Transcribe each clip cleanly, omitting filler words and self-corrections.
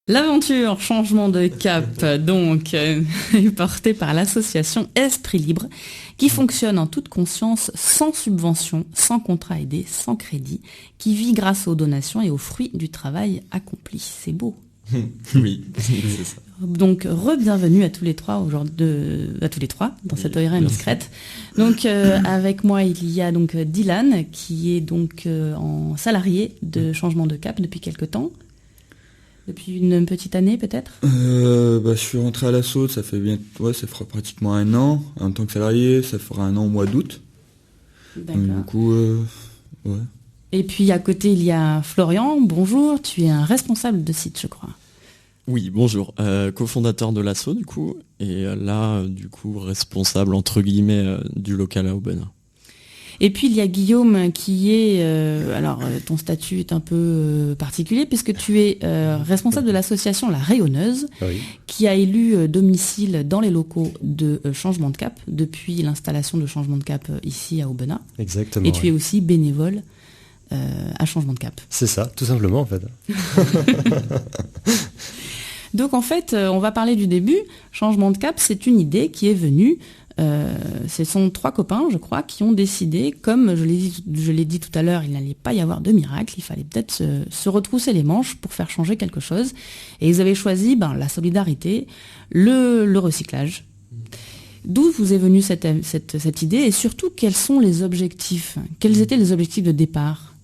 L'aventure Changement de Cap, donc, est portée par l'association Esprit Libre, qui fonctionne en toute conscience, sans subvention, sans contrat aidé, sans crédit, qui vit grâce aux donations et aux fruits du travail accompli. C'est beau. Oui, c'est ça. Donc, re-bienvenue à tous les trois dans cette oreille indiscrète. Donc, avec moi, il y a donc Dylan, qui est donc en salarié de Changement de Cap depuis quelque temps. Depuis une petite année peut-être. Je suis rentré à l'assaut, ça fera pratiquement un an. En tant que salarié, ça fera un an au mois d'août. D'accord. Donc, du coup, ouais. Et puis à côté, il y a Florian. Bonjour, tu es un responsable de site, je crois. Oui, bonjour. Cofondateur de l'assaut, du coup. Et là, du coup, responsable, entre guillemets, du local à Aubenas. Et puis il y a Guillaume qui est... ton statut est un peu particulier puisque tu es responsable de l'association La Rayonneuse, Oui. qui a élu domicile dans les locaux de Changement de Cap depuis l'installation de Changement de Cap ici à Aubenas. Exactement. Et tu es aussi bénévole à Changement de Cap. C'est ça, tout simplement en fait. Donc en fait, on va parler du début. Changement de Cap, c'est une idée qui est venue... ce sont 3 copains, je crois, qui ont décidé, comme je l'ai dit tout à l'heure, il n'allait pas y avoir de miracle, il fallait peut-être se retrousser les manches pour faire changer quelque chose. Et ils avaient choisi la solidarité, le recyclage. D'où vous est venue cette idée et surtout, quels sont les objectifs? Quels étaient les objectifs de départ?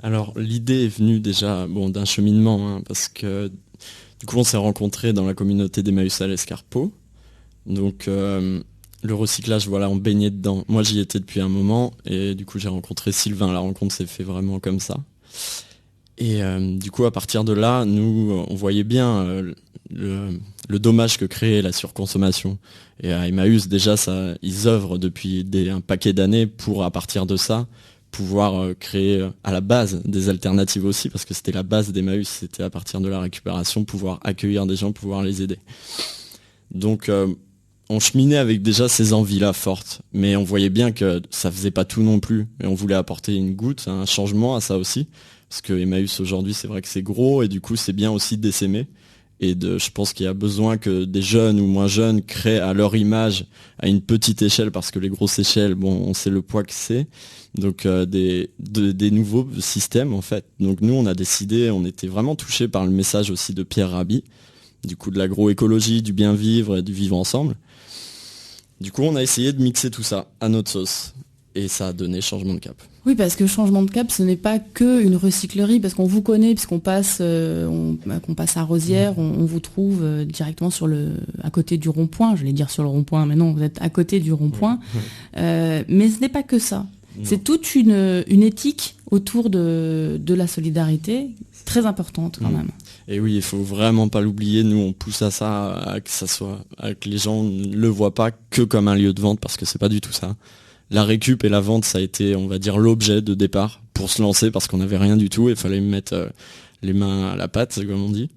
Alors, l'idée est venue déjà d'un cheminement, parce que du coup, on s'est rencontrés dans la communauté d'Emmaüs à l'Escarpeau. Donc... le recyclage, voilà, on baignait dedans. Moi, j'y étais depuis un moment et du coup, j'ai rencontré Sylvain. La rencontre s'est fait vraiment comme ça. Et du coup, à partir de là, nous, on voyait bien le dommage que créait la surconsommation. Et à Emmaüs, déjà, ils œuvrent depuis un paquet d'années pour, à partir de ça, pouvoir créer à la base des alternatives aussi, parce que c'était la base d'Emmaüs, c'était à partir de la récupération, pouvoir accueillir des gens, pouvoir les aider. Donc... on cheminait avec déjà ces envies-là fortes, mais on voyait bien que ça faisait pas tout non plus. Et on voulait apporter une goutte, un changement à ça aussi. Parce que Emmaüs aujourd'hui, c'est vrai que c'est gros, et du coup, c'est bien aussi d'essaimer. Et je pense qu'il y a besoin que des jeunes ou moins jeunes créent à leur image, à une petite échelle, parce que les grosses échelles, on sait le poids que c'est. Donc des nouveaux systèmes, en fait. Donc nous, on a décidé, on était vraiment touchés par le message aussi de Pierre Rabhi, du coup de l'agroécologie, du bien vivre et du vivre ensemble. Du coup, on a essayé de mixer tout ça à notre sauce. Et ça a donné Changement de Cap. Oui, parce que Changement de Cap, ce n'est pas que une recyclerie, parce qu'on vous connaît, puisqu'on passe, qu'on passe à Rosières, on vous trouve directement à côté du rond-point. J'allais dire sur le rond-point, mais non, vous êtes à côté du rond-point. Mais ce n'est pas que ça. Non. C'est toute une éthique autour de la solidarité, très importante quand même. Et oui, il faut vraiment pas l'oublier. Nous, on pousse à ça, que les gens ne le voient pas que comme un lieu de vente, parce que c'est pas du tout ça. La récup et la vente, ça a été, on va dire, l'objet de départ pour se lancer, parce qu'on n'avait rien du tout et il fallait mettre les mains à la pâte, comme on dit.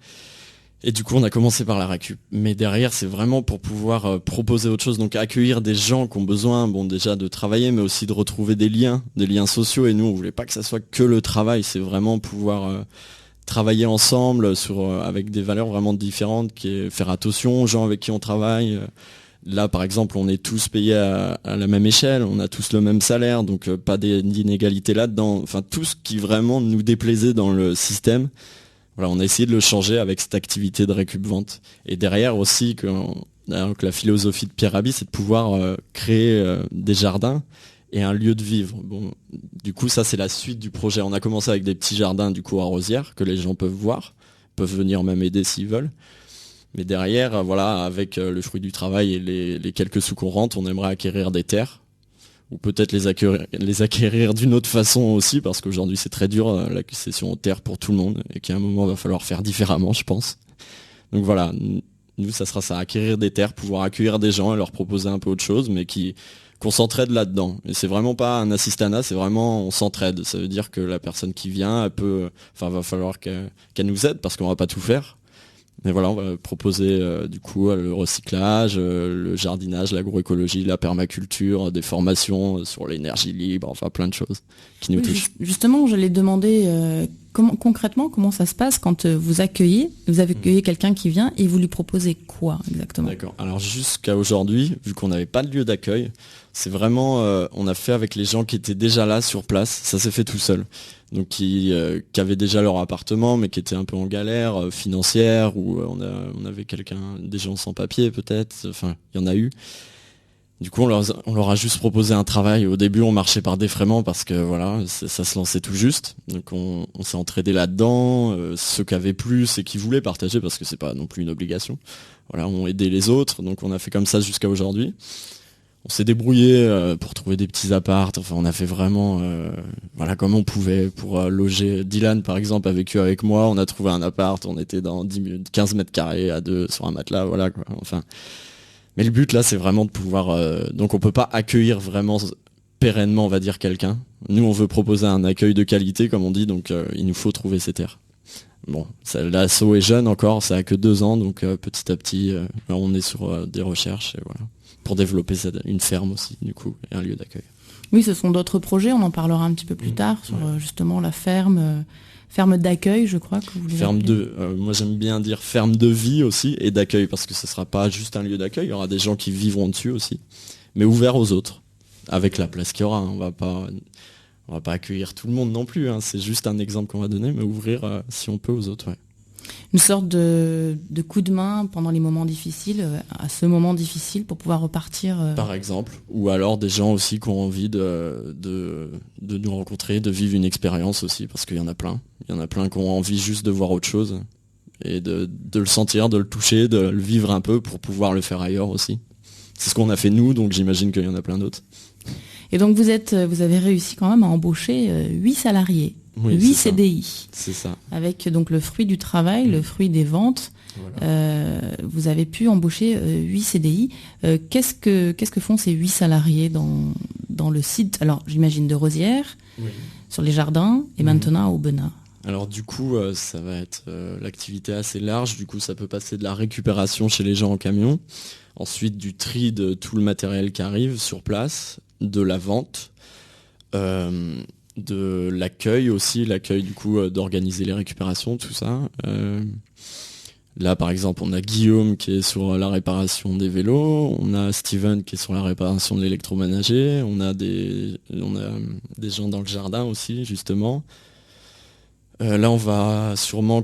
Et du coup, on a commencé par la récup. Mais derrière, c'est vraiment pour pouvoir proposer autre chose. Donc, accueillir des gens qui ont besoin, déjà de travailler, mais aussi de retrouver des liens sociaux. Et nous, on voulait pas que ça soit que le travail. C'est vraiment pouvoir travailler ensemble avec des valeurs vraiment différentes, qui est faire attention aux gens avec qui on travaille. Là, par exemple, on est tous payés à la même échelle, on a tous le même salaire, donc pas d'inégalité là-dedans. Enfin, tout ce qui vraiment nous déplaisait dans le système, voilà, on a essayé de le changer avec cette activité de récup-vente. Et derrière aussi, que la philosophie de Pierre Rabhi, c'est de pouvoir créer des jardins et un lieu de vivre. Du coup, ça, c'est la suite du projet. On a commencé avec des petits jardins, du coup, à Rosières, que les gens peuvent voir, peuvent venir même aider s'ils veulent. Mais derrière, avec le fruit du travail et les quelques sous qu'on rentre, on aimerait acquérir des terres, ou peut-être les acquérir d'une autre façon aussi, parce qu'aujourd'hui, c'est très dur, l'accession aux terres pour tout le monde, et qu'à un moment, il va falloir faire différemment, je pense. Donc voilà, nous, ça sera ça, acquérir des terres, pouvoir accueillir des gens et leur proposer un peu autre chose, mais qu'on s'entraide là-dedans. Et c'est vraiment pas un assistanat, c'est vraiment on s'entraide. Ça veut dire que la personne qui vient, va falloir qu'elle nous aide, parce qu'on va pas tout faire. Mais voilà, on va proposer du coup le recyclage, le jardinage, l'agroécologie, la permaculture, des formations sur l'énergie libre, enfin plein de choses qui nous touchent. Justement, je l'ai demandé concrètement, comment ça se passe quand vous accueillez quelqu'un qui vient et vous lui proposez quoi exactement? D'accord. Alors jusqu'à aujourd'hui, vu qu'on n'avait pas de lieu d'accueil, c'est vraiment, on a fait avec les gens qui étaient déjà là sur place, ça s'est fait tout seul. Donc qui avaient déjà leur appartement, mais qui étaient un peu en galère financière, ou on avait des gens sans papier peut-être, enfin il y en a eu. Du coup, on leur a juste proposé un travail. Au début, on marchait par défraiement parce que voilà, ça se lançait tout juste. Donc, on s'est entraidé là-dedans. Ceux qui avaient plus et qui voulaient partager, parce que c'est pas non plus une obligation. Voilà, on aidait les autres. Donc, on a fait comme ça jusqu'à aujourd'hui. On s'est débrouillé pour trouver des petits apparts. Enfin, on a fait vraiment, voilà, comme on pouvait pour loger. Dylan, par exemple, a vécu avec moi. On a trouvé un appart. On était dans 15 mètres carrés à deux sur un matelas. Voilà, quoi. Enfin. Mais le but là, c'est vraiment de pouvoir. Donc on peut pas accueillir vraiment pérennement, on va dire, quelqu'un. Nous, on veut proposer un accueil de qualité, comme on dit, donc il nous faut trouver ces terres. Bon, l'assaut est jeune encore, ça a que 2 ans, donc petit à petit, on est sur des recherches, et voilà, pour développer une ferme aussi, du coup, et un lieu d'accueil. Oui, ce sont d'autres projets, on en parlera un petit peu plus tard sur justement la ferme. Ferme d'accueil, je crois que vous voulez ferme moi j'aime bien dire ferme de vie aussi et d'accueil, parce que ce sera pas juste un lieu d'accueil, il y aura des gens qui vivront dessus aussi, mais ouvert aux autres, avec la place qu'il y aura. On va pas accueillir tout le monde non plus, hein. C'est juste un exemple qu'on va donner, mais ouvrir si on peut aux autres. Ouais. Une sorte de coup de main pendant les moments difficiles, à ce moment difficile, pour pouvoir repartir. Par exemple, ou alors des gens aussi qui ont envie de nous rencontrer, de vivre une expérience aussi, parce qu'il y en a plein. Il y en a plein qui ont envie juste de voir autre chose, et de le sentir, de le toucher, de le vivre un peu pour pouvoir le faire ailleurs aussi. C'est ce qu'on a fait nous, donc j'imagine qu'il y en a plein d'autres. Et donc vous avez réussi quand même à embaucher 8 salariés. Oui, 8 CDI. C'est ça. Avec donc le fruit du travail, le fruit des ventes. Voilà. Vous avez pu embaucher 8 CDI. Qu'est-ce que font ces 8 salariés dans le site, alors j'imagine de Rosières, sur les jardins, et maintenant à Aubenas? Alors du coup, ça va être l'activité assez large. Du coup, ça peut passer de la récupération chez les gens en camion, ensuite du tri de tout le matériel qui arrive sur place, de la vente, de l'accueil aussi, l'accueil du coup d'organiser les récupérations, tout ça. Là par exemple on a Guillaume qui est sur la réparation des vélos, on a Steven qui est sur la réparation de l'électroménager, on a des gens dans le jardin aussi justement. Là on va sûrement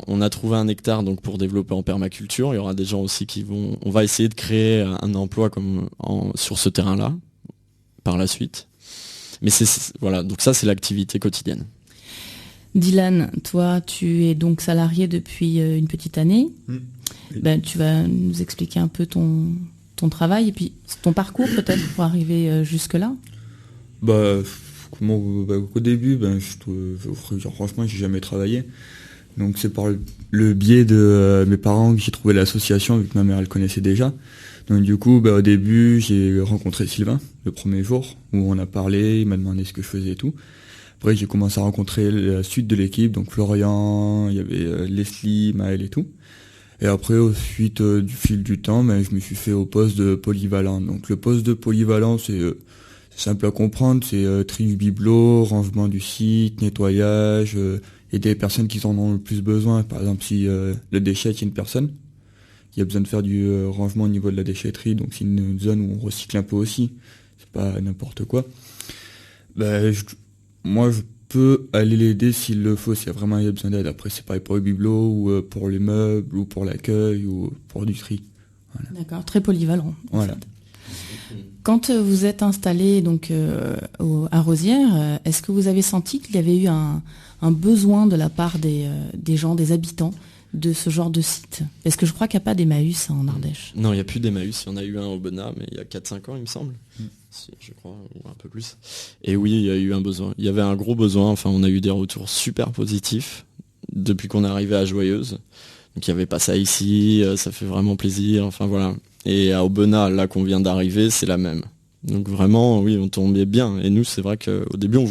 on a trouvé un hectare donc pour développer en permaculture, il y aura des gens aussi on va essayer de créer un emploi sur ce terrain-là par la suite. Mais voilà, donc ça c'est l'activité quotidienne. Dylan, toi tu es donc salarié depuis une petite année. Ben, tu vas nous expliquer un peu ton travail et puis ton parcours peut-être pour arriver jusque-là. Au début, franchement j'ai jamais travaillé. Donc c'est par le biais de mes parents que j'ai trouvé l'association, vu que ma mère elle connaissait déjà. Donc du coup, au début, j'ai rencontré Sylvain le premier jour où on a parlé, il m'a demandé ce que je faisais et tout. Après, j'ai commencé à rencontrer la suite de l'équipe, donc Florian, il y avait Leslie, Maël et tout. Et après, au suite du fil du temps, je me suis fait au poste de polyvalent. Donc le poste de polyvalent, c'est simple à comprendre, c'est tri du bibelot, rangement du site, nettoyage, et des personnes qui en ont le plus besoin. Par exemple, si le déchet est une personne, il y a besoin de faire du rangement au niveau de la déchetterie, donc c'est une zone où on recycle un peu aussi, c'est pas n'importe quoi. Moi je peux aller l'aider s'il le faut, s'il y a vraiment besoin d'aide. Après c'est pareil pour le bibelot, ou pour les meubles, ou pour l'accueil, ou pour du tri. Voilà. D'accord, très polyvalent. Voilà. Quand vous êtes installé donc à Rosières, est-ce que vous avez senti qu'il y avait eu un besoin de la part des gens, des habitants, de ce genre de site? Parce que je crois qu'il n'y a pas d'Emmaüs en Ardèche. Non, il n'y a plus d'Emmaüs. Il y en a eu un au Aubenas, mais il y a 4-5 ans, il me semble. Si, je crois, ou un peu plus. Et oui, il y a eu un besoin. Il y avait un gros besoin. Enfin, on a eu des retours super positifs depuis qu'on est arrivé à Joyeuse. Donc, il n'y avait pas ça ici. Ça fait vraiment plaisir. Enfin, voilà. Et à Aubenas, là qu'on vient d'arriver, c'est la même. Donc vraiment, oui, on tombait bien. Et nous, c'est vrai qu'au début, on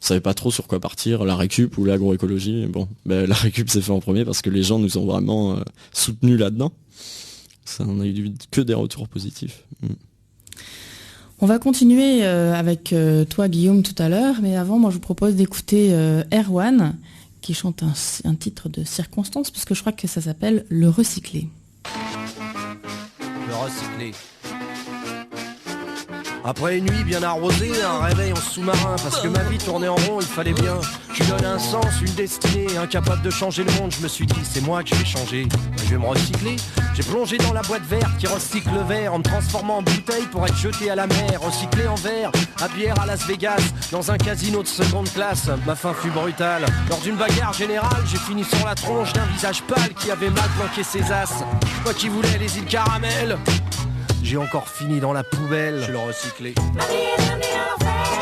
savait pas trop sur quoi partir, la récup ou l'agroécologie. Et bon, la récup s'est fait en premier parce que les gens nous ont vraiment soutenus là-dedans. Ça, on a eu que des retours positifs. On va continuer avec toi, Guillaume, tout à l'heure. Mais avant, moi, je vous propose d'écouter Erwan, qui chante un titre de circonstance, puisque je crois que ça s'appelle Le Recyclé. Le Recyclé. Après une nuit bien arrosée, un réveil en sous-marin, parce que ma vie tournait en rond, il fallait bien. Je lui donne un sens, une destinée, incapable de changer le monde. Je me suis dit, c'est moi que je vais changer. Je vais me recycler. J'ai plongé dans la boîte verte qui recycle le verre en me transformant en bouteille pour être jeté à la mer. Recyclé en verre, à bière à Las Vegas, dans un casino de seconde classe. Ma fin fut brutale. Lors d'une bagarre générale, j'ai fini sur la tronche d'un visage pâle qui avait mal planqué ses as. Moi qui voulais les îles caramel, j'ai encore fini dans la poubelle. Je suis le recyclé. Je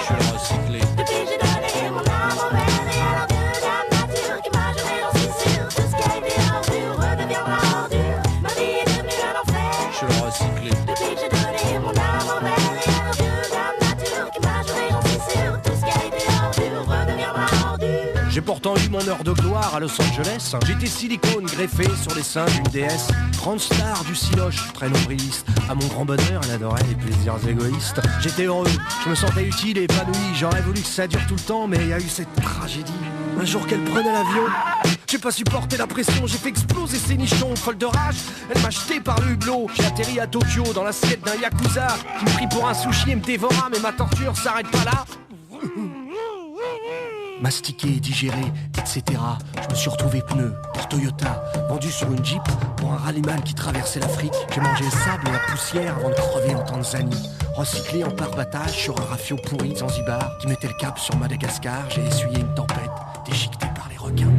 suis le recyclé. Depuis j'ai donné mon âme au verre et à l'ordure de la nature qui m'a jeté dans ses sûrs. Tout ce qui a été ordure redeviendra ordure. Ma vie est devenue un enfer. Je suis le recyclé. Depuis j'ai donné mon âme au verre et à l'ordure de la nature qui m'a jeté dans ses sûrs. Tout ce qui a été ordure redeviendra ordure. J'ai pourtant eu mon heure de gloire à Los Angeles. J'étais silicone greffé sur les seins d'une déesse. Grande star du cinoche, très nombriliste. À mon grand bonheur, elle adorait les plaisirs égoïstes. J'étais heureux, je me sentais utile et épanoui. J'aurais voulu que ça dure tout le temps, mais il y a eu cette tragédie. Un jour qu'elle prenait l'avion, j'ai pas supporté la pression. J'ai fait exploser ses nichons, folle de rage. Elle m'a jeté par le hublot. J'ai atterri à Tokyo dans l'assiette d'un yakuza qui me prit pour un sushi et me dévora. Mais ma torture s'arrête pas là. Mastiqué, digéré, etc. Je me suis retrouvé pneu pour Toyota, vendu sur une Jeep pour un rallyman qui traversait l'Afrique. J'ai mangé le sable et la poussière avant de crever en Tanzanie. Recyclé en pare-battage sur un rafio pourri de Zanzibar qui mettait le cap sur Madagascar. J'ai essuyé une tempête déchiquetée par les requins.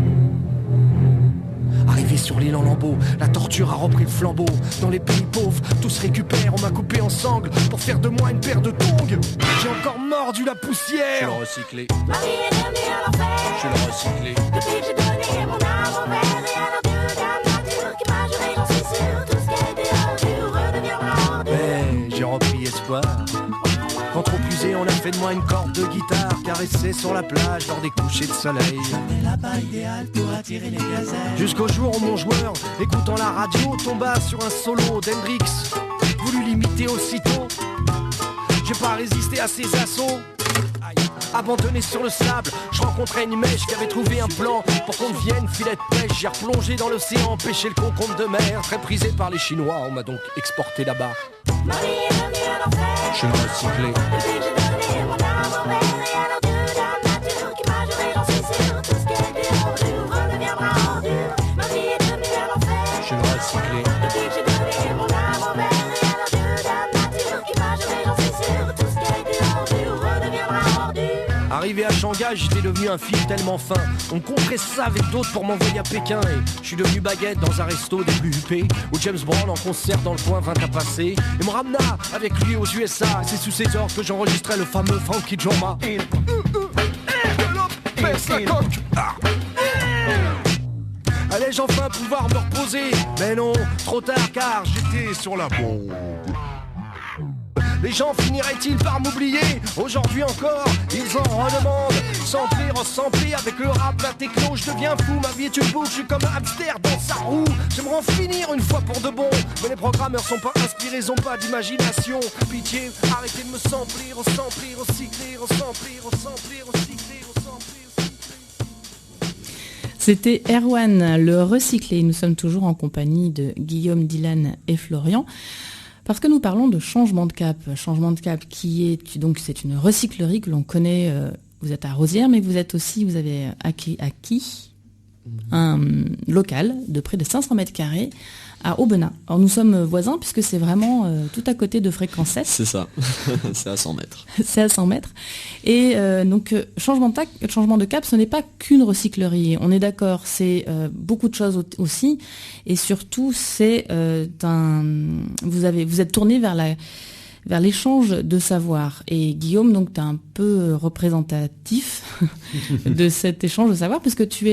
Arrivé sur l'île en lambeaux, la torture a repris le flambeau. Dans les pays pauvres, tout se récupère. On m'a coupé en sangles pour faire de moi une paire de tongs. J'ai encore mordu la poussière. Je suis le recyclé. Ma vie est devenue un enfer. Je suis le recyclé. Depuis que j'ai donné mon âme au verre et à l'ordure de la nature qui m'a juré, j'en suis sûr. Tout ce qui a été ordure redeviendra ordure. Mais j'ai repris espoir. Quand trop usé, on a fait de moi une corde de guitare caressée sur la plage lors des couchers de soleil. J'avais la balle idéale pour attirer les gazelles. Jusqu'au jour où mon joueur, écoutant la radio, tomba sur un solo d'Hendrix. Voulu l'imiter aussitôt. J'ai pas résisté à ses assauts. Abandonné sur le sable, je rencontrais une mèche qui avait trouvé un plan pour qu'on devienne filet de pêche. J'ai replongé dans l'océan, pêché le concombre de mer. Très prisé par les Chinois, on m'a donc exporté là-bas. Je suis le recyclé. Depuis que j'ai donné mon âme au verre et à l'ordure de la nature qui m'a juré, j'en suis sûr. Tout ce qui a été ordure redeviendra ordure. Ma vie est devenue un enfer. Je suis le recyclé. Depuis que j'ai donné mon âme au verre et à l'ordure de la nature qui m'a juré, j'en suis sûr. Tout ce qui a été ordure redeviendra ordure. Arrivé à Shanghai, j'étais devenu un fil tellement fin. On compresse ça avec d'autres pour m'envoyer à Pékin. Et je suis devenu baguette dans un resto des plus huppés, où James Brown en concert dans le coin vint à passer et me ramena avec lui aux USA. C'est sous ses ordres que j'enregistrais le fameux Funky Drama. Allais-je enfin pouvoir me reposer? Mais non, trop tard car j'étais sur la bombe. Les gens finiraient-ils par m'oublier? Aujourd'hui encore, ils en redemandent. Sampler, ressampler avec le rap, la techno, je deviens fou. Ma vie est une boucle, je suis comme un hamster dans sa roue. J'aimerais en finir une fois pour de bon. Mais les programmeurs sont pas inspirés, ils ont pas d'imagination. Pitié, arrêtez de me sampler, ressampler, recycler, ressampler, recycler, recycler. C'était Erwan, le recyclé. Nous sommes toujours en compagnie de Guillaume, Dylan et Florian. Parce que nous parlons de changement de cap. Changement de cap qui est, donc c'est une recyclerie que l'on connaît, vous êtes à Rosières, mais vous avez acquis un local de près de 500 mètres carrés à Aubenas. Alors nous sommes voisins puisque c'est vraiment tout à côté de Fréquence 7. C'est ça, c'est à 100 mètres. C'est à 100 mètres. Et donc changement de cap, ce n'est pas qu'une recyclerie. On est d'accord, c'est beaucoup de choses aussi. Et surtout, c'est vous êtes tourné vers l'échange de savoir. Et Guillaume, donc tu es un peu représentatif de cet échange de savoir parce que tu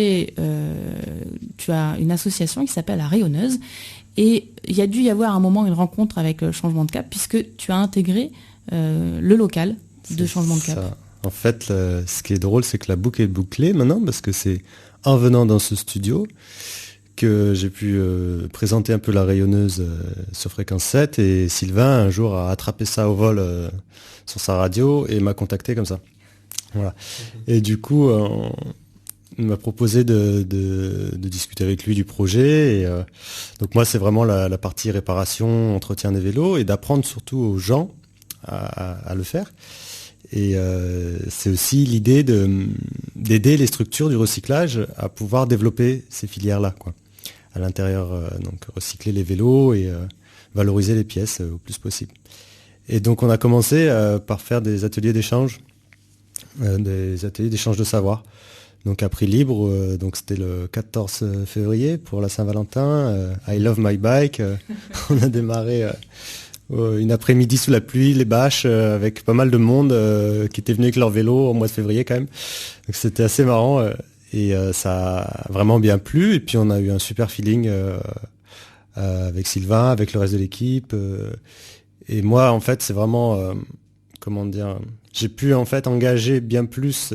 as une association qui s'appelle La Rayonneuse. Et il y a dû y avoir un moment une rencontre avec le changement de cap puisque tu as intégré le local de changement de cap. Ça. En fait, ce qui est drôle, c'est que la boucle est bouclée maintenant parce que c'est en venant dans ce studio que j'ai pu présenter un peu La Rayonneuse sur Fréquence 7 et Sylvain un jour a attrapé ça au vol sur sa radio et m'a contacté comme ça. Voilà. Et du coup, il m'a proposé de discuter avec lui du projet. Et, donc moi, c'est vraiment la partie réparation, entretien des vélos et d'apprendre surtout aux gens à le faire. Et c'est aussi l'idée d'aider les structures du recyclage à pouvoir développer ces filières-là, quoi. À l'intérieur, donc recycler les vélos et valoriser les pièces au plus possible. Et donc on a commencé par faire des ateliers d'échange, de savoir. Donc à prix libre, donc c'était le 14 février pour la Saint-Valentin. I love my bike. On a démarré une après-midi sous la pluie, les bâches, avec pas mal de monde qui était venu avec leur vélo au mois de février quand même. Donc c'était assez marrant et ça a vraiment bien plu. Et puis on a eu un super feeling avec Sylvain, avec le reste de l'équipe. Et moi, en fait, c'est vraiment, comment dire, j'ai pu en fait engager bien plus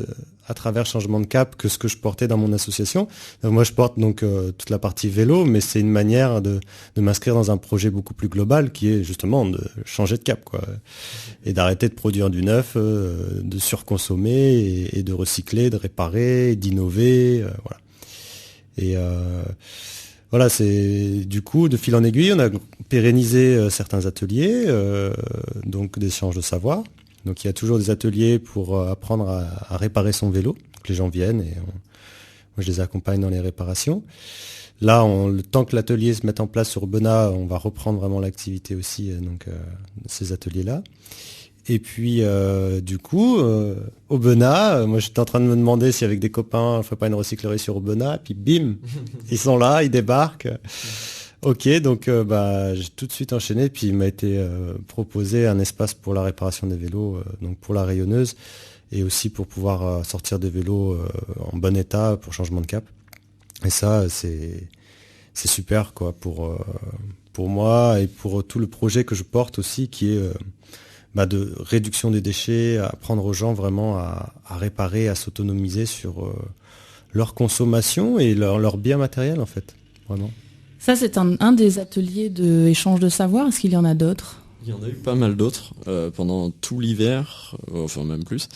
à travers Changement de Cap que ce que je portais dans mon association. Moi, je porte donc toute la partie vélo, mais c'est une manière de m'inscrire dans un projet beaucoup plus global qui est justement de changer de cap, quoi, et d'arrêter de produire du neuf, de surconsommer et de recycler, de réparer, d'innover, voilà. Et voilà, c'est du coup de fil en aiguille, on a pérennisé certains ateliers, donc d'échange de savoir. Donc il y a toujours des ateliers pour apprendre à réparer son vélo. Donc les gens viennent et moi je les accompagne dans les réparations. Là, le temps que l'atelier se mette en place sur Aubenas, on va reprendre vraiment l'activité aussi, donc ces ateliers-là. Et puis du coup, Aubenas, moi j'étais en train de me demander si avec des copains, on ne ferait pas une recyclerie sur Aubenas, puis bim, ils sont là, ils débarquent. Ok, donc j'ai tout de suite enchaîné, puis il m'a été proposé un espace pour la réparation des vélos, donc pour la rayonneuse, et aussi pour pouvoir sortir des vélos en bon état pour Changement de Cap. Et ça, c'est super, quoi, pour moi et pour tout le projet que je porte aussi, qui est de réduction des déchets, apprendre aux gens vraiment à réparer, à s'autonomiser sur leur consommation et leur bien matériel, en fait, vraiment. Ça, c'est un des ateliers d'échange de savoir. Est-ce qu'il y en a d'autres ? Il y en a eu pas mal d'autres pendant tout l'hiver, enfin même plus.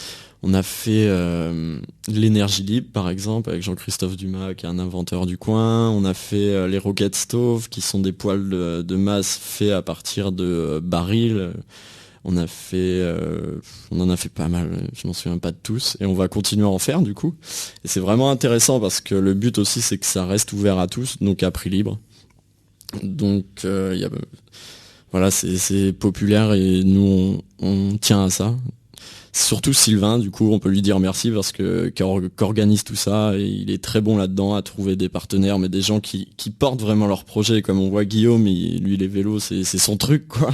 On a fait l'énergie libre, par exemple, avec Jean-Christophe Dumas, qui est un inventeur du coin. On a fait les rocket stoves, qui sont des poêles de masse faits à partir de barils. On en a fait pas mal, je m'en souviens pas de tous, et on va continuer à en faire du coup. Et c'est vraiment intéressant parce que le but aussi, c'est que ça reste ouvert à tous, donc à prix libre. Donc voilà, c'est populaire et nous on tient à ça. Surtout Sylvain, du coup on peut lui dire merci parce que qu'organise tout ça, et il est très bon là-dedans à trouver des partenaires, mais des gens qui portent vraiment leur projet. Comme on voit Guillaume, lui les vélos c'est son truc, quoi.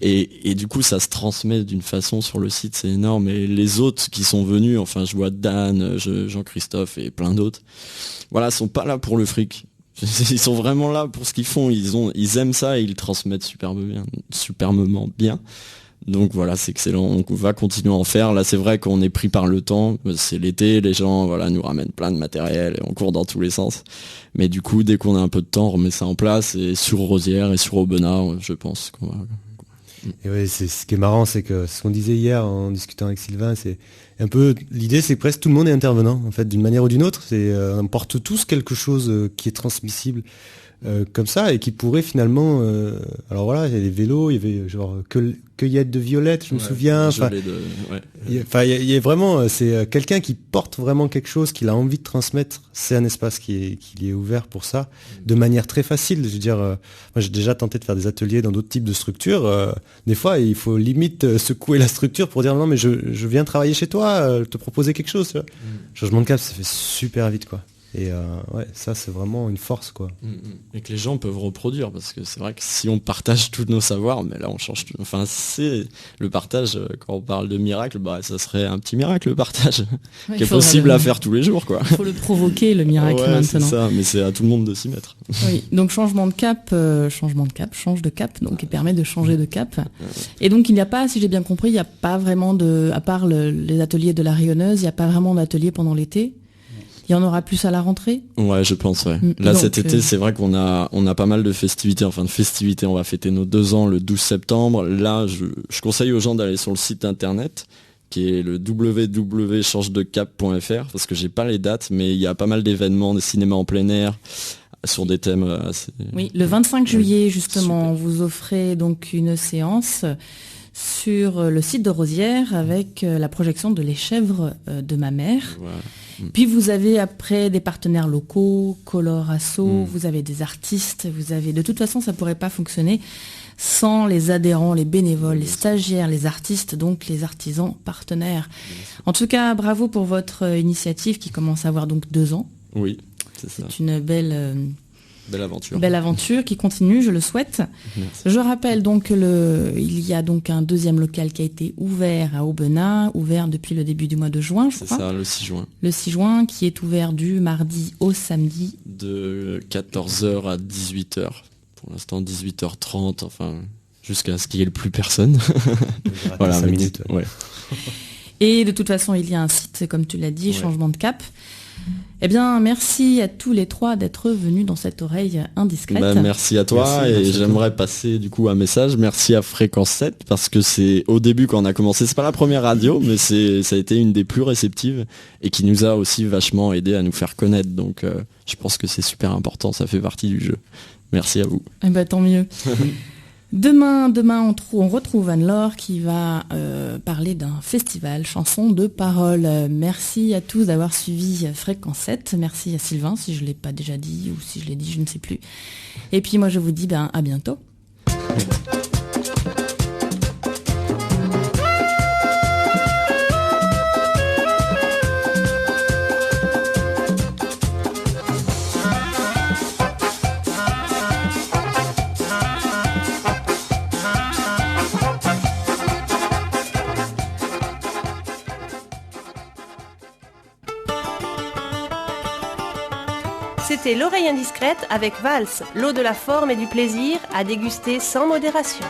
Et du coup ça se transmet d'une façon sur le site, c'est énorme. Et les autres qui sont venus, enfin je vois Dan, Jean-Christophe et plein d'autres, voilà, sont pas là pour le fric. Ils sont vraiment là pour ce qu'ils font, ils aiment ça et ils le transmettent superbement bien. Donc voilà, c'est excellent, on va continuer à en faire. Là c'est vrai qu'on est pris par le temps, c'est l'été, les gens nous ramènent plein de matériel et on court dans tous les sens. Mais du coup, dès qu'on a un peu de temps, on remet ça en place, et sur Rosières et sur Aubenas, je pense qu'on va... Et ouais, c'est ce qui est marrant, c'est que ce qu'on disait hier en discutant avec Sylvain, c'est un peu l'idée, c'est que presque tout le monde est intervenant, en fait, d'une manière ou d'une autre. On porte tous quelque chose qui est transmissible comme ça, et qui pourrait finalement... alors voilà, il y a les vélos, il y avait genre cueillette de violettes, je me souviens. Il y a vraiment, c'est quelqu'un qui porte vraiment quelque chose qu'il a envie de transmettre. C'est un espace qui est ouvert pour ça, de manière très facile. Je veux dire, moi j'ai déjà tenté de faire des ateliers dans d'autres types de structures. Des fois, il faut limite secouer la structure pour dire non, mais je viens travailler chez toi, te proposer quelque chose. Tu vois. Changement de cap, ça fait super vite, quoi. Et ça c'est vraiment une force, quoi. Et que les gens peuvent reproduire, parce que c'est vrai que si on partage tous nos savoirs, mais là on change tout. Enfin c'est le partage, quand on parle de miracle, ça serait un petit miracle, le partage, qui est possible à faire tous les jours, quoi. Il faut le provoquer, le miracle, maintenant. C'est ça, mais c'est à tout le monde de s'y mettre. Oui, donc changement de cap, change de cap, donc il permet de changer de cap. Et donc il n'y a pas, si j'ai bien compris, il n'y a pas vraiment à part les ateliers de la rayonneuse, il n'y a pas vraiment d'ateliers pendant l'été. Il y en aura plus à la rentrée ? Ouais, je pense, ouais. Là, donc, cet été, c'est vrai qu'on a pas mal de festivités. On va fêter nos 2 ans le 12 septembre. Là, je conseille aux gens d'aller sur le site internet qui est le www.changedecap.fr, parce que j'ai pas les dates, mais il y a pas mal d'événements, des cinémas en plein air, sur des thèmes assez... Oui, le 25 juillet, justement, Super. vous offrez donc une séance sur le site de Rosières avec la projection de Les Chèvres de ma mère. Voilà. Puis vous avez après des partenaires locaux, Colorasso, vous avez des artistes, vous avez... De toute façon, ça pourrait pas fonctionner sans les adhérents, les bénévoles, les stagiaires, les artistes, donc les artisans partenaires. En tout cas, bravo pour votre initiative qui commence à avoir donc 2 ans. Oui, c'est ça. C'est une belle aventure. Belle aventure qui continue, je le souhaite. Merci. Je rappelle donc il y a donc un 2e local qui a été ouvert à Aubenas, ouvert depuis le début du mois de juin, je C'est crois. ça, le 6 juin. Le 6 juin, qui est ouvert du mardi au samedi. De 14h à 18h. Pour l'instant, 18h30, enfin, jusqu'à ce qu'il n'y ait plus personne. Voilà, 5 mais minutes. Ouais. Et de toute façon, il y a un site, comme tu l'as dit, Ouais. Changement de Cap. Eh bien, merci à tous les 3 d'être venus dans cette oreille indiscrète. Merci à toi, Merci et j'aimerais passer du coup un message. Merci à Fréquence 7, parce que c'est au début quand on a commencé, c'est pas la première radio, mais ça a été une des plus réceptives et qui nous a aussi vachement aidé à nous faire connaître. Donc je pense que c'est super important, ça fait partie du jeu. Merci à vous. Eh ben, tant mieux. Demain on retrouve Anne-Laure qui va parler d'un festival chanson de parole. Merci à tous d'avoir suivi Fréquence 7. Merci à Sylvain, si je ne l'ai pas déjà dit ou si je l'ai dit, je ne sais plus. Et puis moi je vous dis à bientôt. C'était l'oreille indiscrète avec Vals, l'eau de la forme et du plaisir à déguster sans modération.